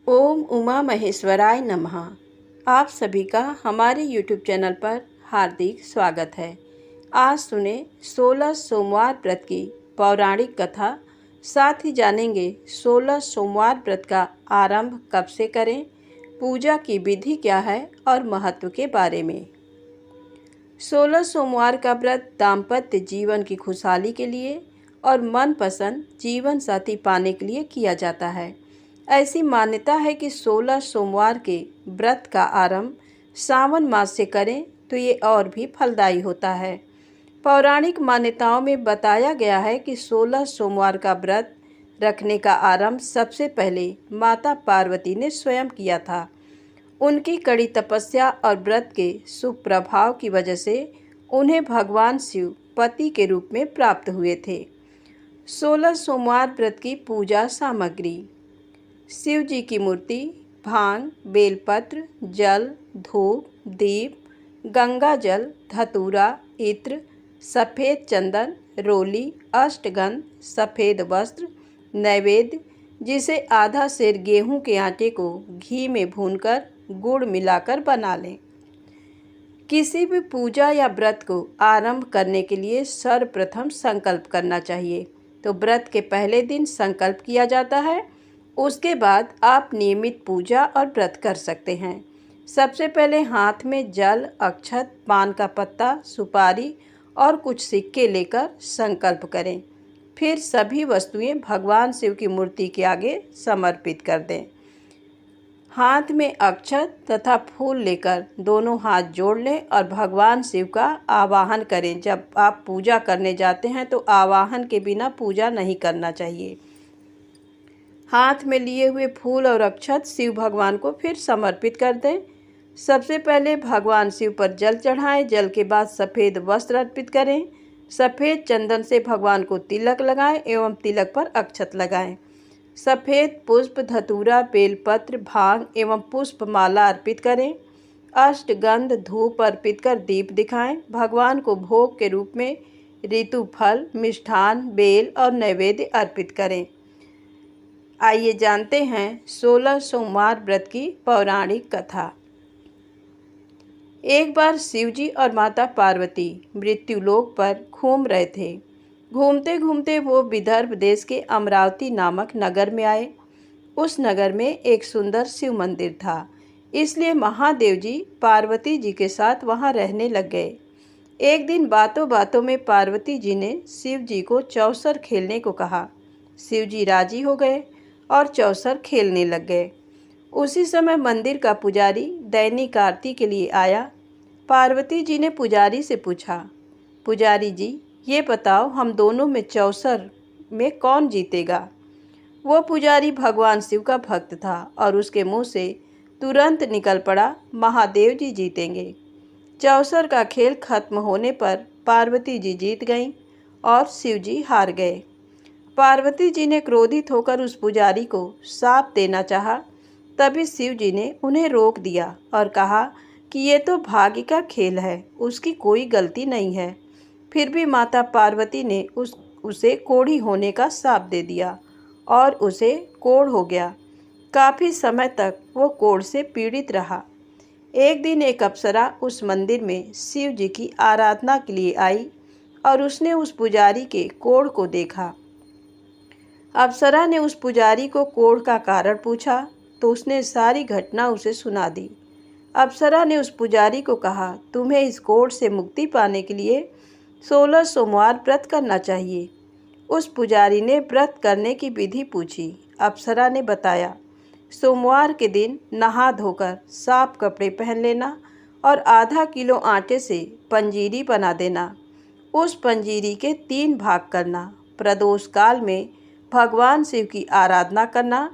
ओम उमा महेश्वराय नमः। आप सभी का हमारे YouTube चैनल पर हार्दिक स्वागत है। आज सुने 16 सोमवार व्रत की पौराणिक कथा। साथ ही जानेंगे 16 सोमवार व्रत का आरंभ कब से करें, पूजा की विधि क्या है और महत्व के बारे में। 16 सोमवार का व्रत दाम्पत्य जीवन की खुशहाली के लिए और मनपसंद जीवन साथी पाने के लिए किया जाता है। ऐसी मान्यता है कि 16 सोमवार के व्रत का आरंभ सावन मास से करें तो ये और भी फलदायी होता है। पौराणिक मान्यताओं में बताया गया है कि 16 सोमवार का व्रत रखने का आरंभ सबसे पहले माता पार्वती ने स्वयं किया था। उनकी कड़ी तपस्या और व्रत के शुभ प्रभाव की वजह से उन्हें भगवान शिव पति के रूप में प्राप्त हुए थे। 16 सोमवार व्रत की पूजा सामग्री: शिव जी की मूर्ति, भांग, बेलपत्र, जल, धूप, दीप, गंगा जल, धतूरा, इत्र, सफ़ेद चंदन, रोली, अष्टगंध, सफ़ेद वस्त्र, नैवेद्य जिसे आधा सेर गेहूं के आटे को घी में भूनकर गुड़ मिलाकर बना लें। किसी भी पूजा या व्रत को आरंभ करने के लिए सर्वप्रथम संकल्प करना चाहिए। तो व्रत के पहले दिन संकल्प किया जाता है, उसके बाद आप नियमित पूजा और व्रत कर सकते हैं। सबसे पहले हाथ में जल, अक्षत, पान का पत्ता, सुपारी और कुछ सिक्के लेकर संकल्प करें। फिर सभी वस्तुएं भगवान शिव की मूर्ति के आगे समर्पित कर दें। हाथ में अक्षत तथा फूल लेकर दोनों हाथ जोड़ लें और भगवान शिव का आवाहन करें। जब आप पूजा करने जाते हैं तो आवाहन के बिना पूजा नहीं करना चाहिए। हाथ में लिए हुए फूल और अक्षत शिव भगवान को फिर समर्पित कर दें। सबसे पहले भगवान शिव पर जल चढ़ाएं। जल के बाद सफ़ेद वस्त्र अर्पित करें। सफ़ेद चंदन से भगवान को तिलक लगाएं एवं तिलक पर अक्षत लगाएं। सफ़ेद पुष्प, धतूरा, बेलपत्र, भांग एवं पुष्प माला अर्पित करें। अष्टगंध धूप अर्पित कर दीप दिखाएं। भगवान को भोग के रूप में ऋतु फल, मिष्ठान, बेल और नैवेद्य अर्पित करें। आइए जानते हैं 16 सोमवार व्रत की पौराणिक कथा। एक बार शिवजी और माता पार्वती मृत्युलोक पर घूम रहे थे। घूमते घूमते वो विदर्भ देश के अमरावती नामक नगर में आए। उस नगर में एक सुंदर शिव मंदिर था, इसलिए महादेव जी पार्वती जी के साथ वहाँ रहने लग गए। एक दिन बातों बातों में पार्वती जी ने शिव जी को चौसर खेलने को कहा। शिव जी राजी हो गए और चौसर खेलने लग गए। उसी समय मंदिर का पुजारी दैनिक आरती के लिए आया। पार्वती जी ने पुजारी से पूछा, पुजारी जी ये बताओ हम दोनों में चौसर में कौन जीतेगा। वो पुजारी भगवान शिव का भक्त था और उसके मुंह से तुरंत निकल पड़ा, महादेव जी जीतेंगे। चौसर का खेल खत्म होने पर पार्वती जी जीत गईं और शिव जी हार गए। पार्वती जी ने क्रोधित होकर उस पुजारी को शाप देना चाहा। तभी शिव जी ने उन्हें रोक दिया और कहा कि ये तो भाग्य का खेल है, उसकी कोई गलती नहीं है। फिर भी माता पार्वती ने उसे कोढ़ी होने का शाप दे दिया और उसे कोढ़ हो गया। काफ़ी समय तक वो कोढ़ से पीड़ित रहा। एक दिन एक अप्सरा उस मंदिर में शिव जी की आराधना के लिए आई और उसने उस पुजारी के कोढ़ को देखा। अप्सरा ने उस पुजारी को कोढ़ का कारण पूछा तो उसने सारी घटना उसे सुना दी। अप्सरा ने उस पुजारी को कहा, तुम्हें इस कोढ़ से मुक्ति पाने के लिए 16 सोमवार व्रत करना चाहिए। उस पुजारी ने व्रत करने की विधि पूछी। अप्सरा ने बताया, सोमवार के दिन नहा धोकर साफ कपड़े पहन लेना और आधा किलो आटे से पंजीरी बना देना। उस पंजीरी के 3 भाग करना। प्रदोष काल में भगवान शिव की आराधना करना।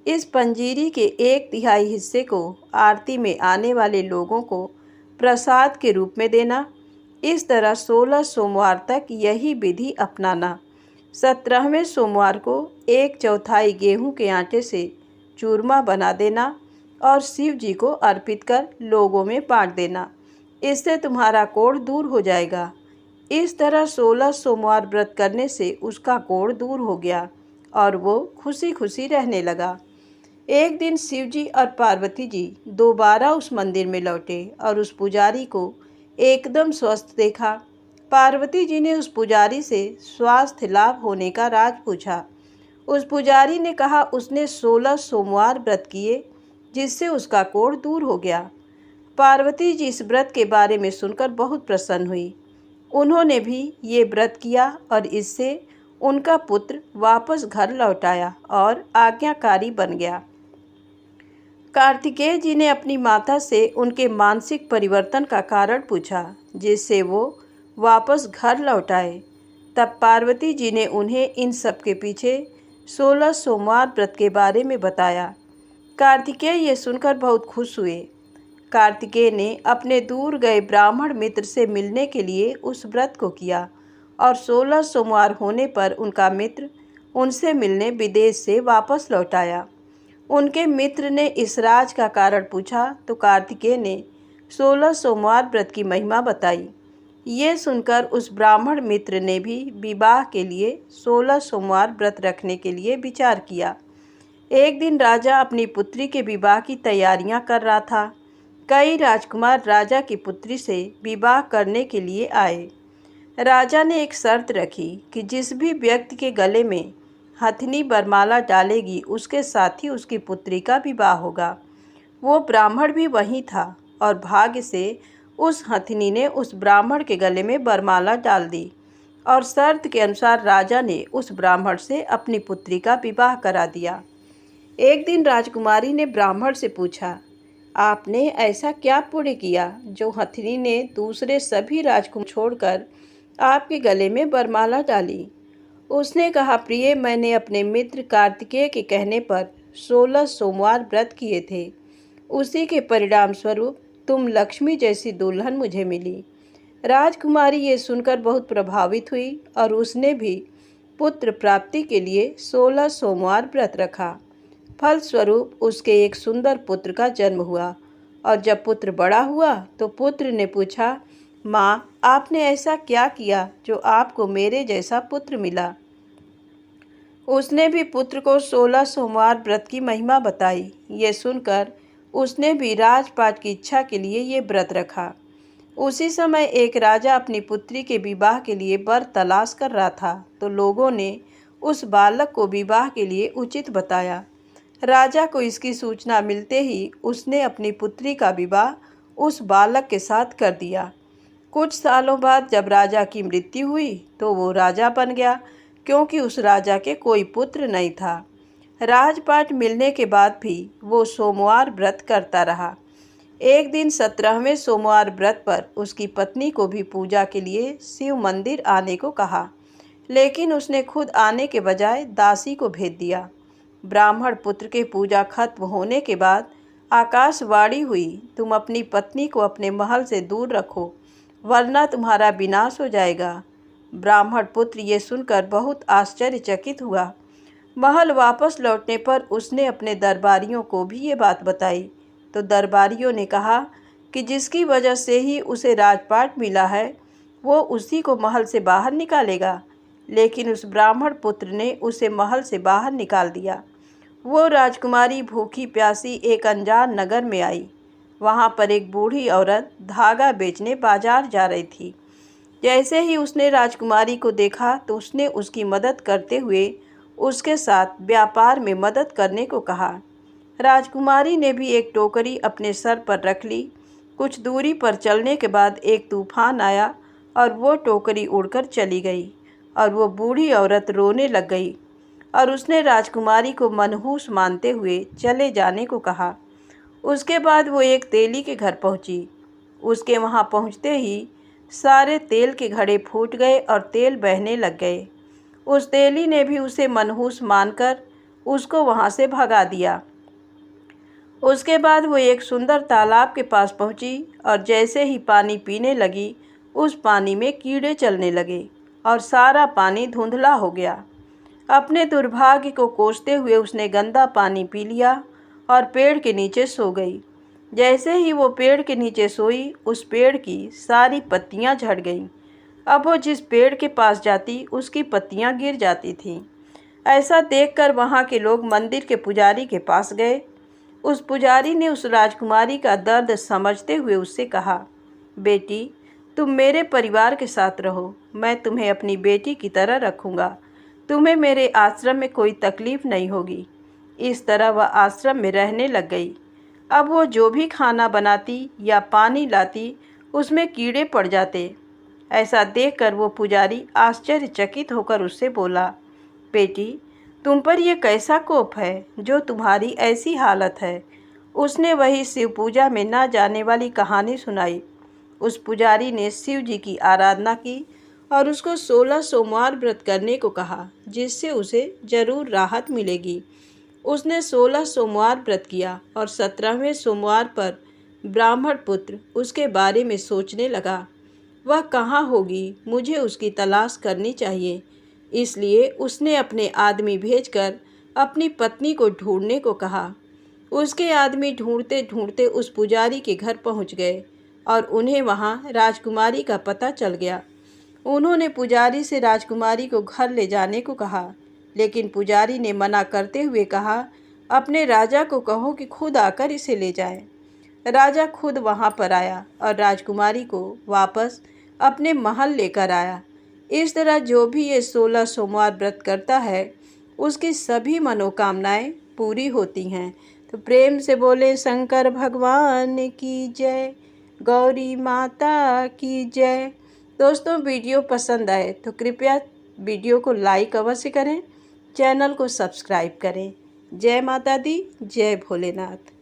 इस पंजीरी के 1/3 हिस्से को आरती में आने वाले लोगों को प्रसाद के रूप में देना। इस तरह 16 सोमवार तक यही विधि अपनाना। 17वें सोमवार को 1/4 गेहूं के आटे से चूरमा बना देना और शिव जी को अर्पित कर लोगों में बांट देना। इससे तुम्हारा कोढ़ दूर हो जाएगा। इस तरह 16 सोमवार व्रत करने से उसका कोढ़ दूर हो गया और वो खुशी खुशी रहने लगा। एक दिन शिव जी और पार्वती जी दोबारा उस मंदिर में लौटे और उस पुजारी को एकदम स्वस्थ देखा। पार्वती जी ने उस पुजारी से स्वास्थ्य लाभ होने का राज पूछा। उस पुजारी ने कहा उसने 16 सोमवार व्रत किए जिससे उसका कोढ़ दूर हो गया। पार्वती जी इस व्रत के बारे में सुनकर बहुत प्रसन्न हुई। उन्होंने भी ये व्रत किया और इससे उनका पुत्र वापस घर लौट आया और आज्ञाकारी बन गया। कार्तिकेय जी ने अपनी माता से उनके मानसिक परिवर्तन का कारण पूछा जिससे वो वापस घर लौट आए। तब पार्वती जी ने उन्हें इन सब के पीछे 16 सोमवार व्रत के बारे में बताया। कार्तिकेय ये सुनकर बहुत खुश हुए। कार्तिकेय ने अपने दूर गए ब्राह्मण मित्र से मिलने के लिए उस व्रत को किया और 16 सोमवार होने पर उनका मित्र उनसे मिलने विदेश से वापस लौट आया। उनके मित्र ने इस राज का कारण पूछा तो कार्तिकेय ने 16 सोमवार व्रत की महिमा बताई। ये सुनकर उस ब्राह्मण मित्र ने भी विवाह के लिए 16 सोमवार व्रत रखने के लिए विचार किया। एक दिन राजा अपनी पुत्री के विवाह की तैयारियां कर रहा था। कई राजकुमार राजा की पुत्री से विवाह करने के लिए आए। राजा ने एक शर्त रखी कि जिस भी व्यक्ति के गले में हथनी वरमाला डालेगी उसके साथ ही उसकी पुत्री का विवाह होगा। वो ब्राह्मण भी वहीं था और भाग्य से उस हथनी ने उस ब्राह्मण के गले में वरमाला डाल दी और शर्त के अनुसार राजा ने उस ब्राह्मण से अपनी पुत्री का विवाह करा दिया। एक दिन राजकुमारी ने ब्राह्मण से पूछा, आपने ऐसा क्या पुण्य किया जो हथनी ने दूसरे सभी राजकुमार छोड़कर आपके गले में वरमाला डाली? उसने कहा, प्रिय, मैंने अपने मित्र कार्तिकेय के कहने पर 16 सोमवार व्रत किए थे। उसी के परिणाम स्वरूप तुम लक्ष्मी जैसी दुल्हन मुझे मिली। राजकुमारी ये सुनकर बहुत प्रभावित हुई और उसने भी पुत्र प्राप्ति के लिए 16 सोमवार व्रत रखा। फलस्वरूप उसके एक सुंदर पुत्र का जन्म हुआ और जब पुत्र बड़ा हुआ तो पुत्र ने पूछा, माँ, आपने ऐसा क्या किया जो आपको मेरे जैसा पुत्र मिला? उसने भी पुत्र को 16 सोमवार व्रत की महिमा बताई। ये सुनकर उसने भी राजपाट की इच्छा के लिए ये व्रत रखा। उसी समय एक राजा अपनी पुत्री के विवाह के लिए वर तलाश कर रहा था तो लोगों ने उस बालक को विवाह के लिए उचित बताया। राजा को इसकी सूचना मिलते ही उसने अपनी पुत्री का विवाह उस बालक के साथ कर दिया। कुछ सालों बाद जब राजा की मृत्यु हुई तो वो राजा बन गया क्योंकि उस राजा के कोई पुत्र नहीं था। राजपाट मिलने के बाद भी वो सोमवार व्रत करता रहा। एक दिन 17वें सोमवार व्रत पर उसकी पत्नी को भी पूजा के लिए शिव मंदिर आने को कहा, लेकिन उसने खुद आने के बजाय दासी को भेज दिया। ब्राह्मण पुत्र के पूजा खत्म होने के बाद आकाशवाणी हुई, तुम अपनी पत्नी को अपने महल से दूर रखो वरना तुम्हारा विनाश हो जाएगा। ब्राह्मण पुत्र ये सुनकर बहुत आश्चर्यचकित हुआ। महल वापस लौटने पर उसने अपने दरबारियों को भी ये बात बताई तो दरबारियों ने कहा कि जिसकी वजह से ही उसे राजपाट मिला है वो उसी को महल से बाहर निकालेगा। लेकिन उस ब्राह्मण पुत्र ने उसे महल से बाहर निकाल दिया। वो राजकुमारी भूखी प्यासी एक अनजान नगर में आई। वहाँ पर एक बूढ़ी औरत धागा बेचने बाजार जा रही थी। जैसे ही उसने राजकुमारी को देखा तो उसने उसकी मदद करते हुए उसके साथ व्यापार में मदद करने को कहा। राजकुमारी ने भी एक टोकरी अपने सर पर रख ली। कुछ दूरी पर चलने के बाद एक तूफान आया और वो टोकरी उड़कर चली गई और वो बूढ़ी औरत रोने लग गई और उसने राजकुमारी को मनहूस मानते हुए चले जाने को कहा। उसके बाद वो एक तेली के घर पहुंची। उसके वहां पहुंचते ही सारे तेल के घड़े फूट गए और तेल बहने लग गए। उस तेली ने भी उसे मनहूस मानकर उसको वहां से भगा दिया। उसके बाद वो एक सुंदर तालाब के पास पहुंची और जैसे ही पानी पीने लगी उस पानी में कीड़े चलने लगे और सारा पानी धुंधला हो गया। अपने दुर्भाग्य को कोसते हुए उसने गंदा पानी पी लिया और पेड़ के नीचे सो गई। जैसे ही वो पेड़ के नीचे सोई उस पेड़ की सारी पत्तियां झड़ गईं। अब वो जिस पेड़ के पास जाती उसकी पत्तियां गिर जाती थीं। ऐसा देखकर वहाँ के लोग मंदिर के पुजारी के पास गए। उस पुजारी ने उस राजकुमारी का दर्द समझते हुए उससे कहा, बेटी, तुम मेरे परिवार के साथ रहो, मैं तुम्हें अपनी बेटी की तरह रखूँगा। तुम्हें मेरे आश्रम में कोई तकलीफ़ नहीं होगी। इस तरह वह आश्रम में रहने लग गई। अब वो जो भी खाना बनाती या पानी लाती, उसमें कीड़े पड़ जाते। ऐसा देखकर वो पुजारी आश्चर्यचकित होकर उससे बोला, बेटी, तुम पर यह कैसा कोप है जो तुम्हारी ऐसी हालत है। उसने वही शिव पूजा में न जाने वाली कहानी सुनाई। उस पुजारी ने शिव जी की आराधना की और उसको 16 सोमवार व्रत करने को कहा, जिससे उसे जरूर राहत मिलेगी। उसने 16 सोमवार व्रत किया और 17वें सोमवार पर ब्राह्मण पुत्र उसके बारे में सोचने लगा, वह कहाँ होगी, मुझे उसकी तलाश करनी चाहिए। इसलिए उसने अपने आदमी भेजकर अपनी पत्नी को ढूंढने को कहा। उसके आदमी ढूंढते ढूंढते उस पुजारी के घर पहुंच गए और उन्हें वहां राजकुमारी का पता चल गया। उन्होंने पुजारी से राजकुमारी को घर ले जाने को कहा, लेकिन पुजारी ने मना करते हुए कहा, अपने राजा को कहो कि खुद आकर इसे ले जाए। राजा खुद वहां पर आया और राजकुमारी को वापस अपने महल लेकर आया। इस तरह जो भी ये 16 सोमवार व्रत करता है, उसकी सभी मनोकामनाएं पूरी होती हैं। तो प्रेम से बोले शंकर भगवान की जय, गौरी माता की जय। दोस्तों, वीडियो पसंद आए तो कृपया वीडियो को लाइक अवश्य करें, चैनल को सब्सक्राइब करें। जय माता दी, जय भोलेनाथ।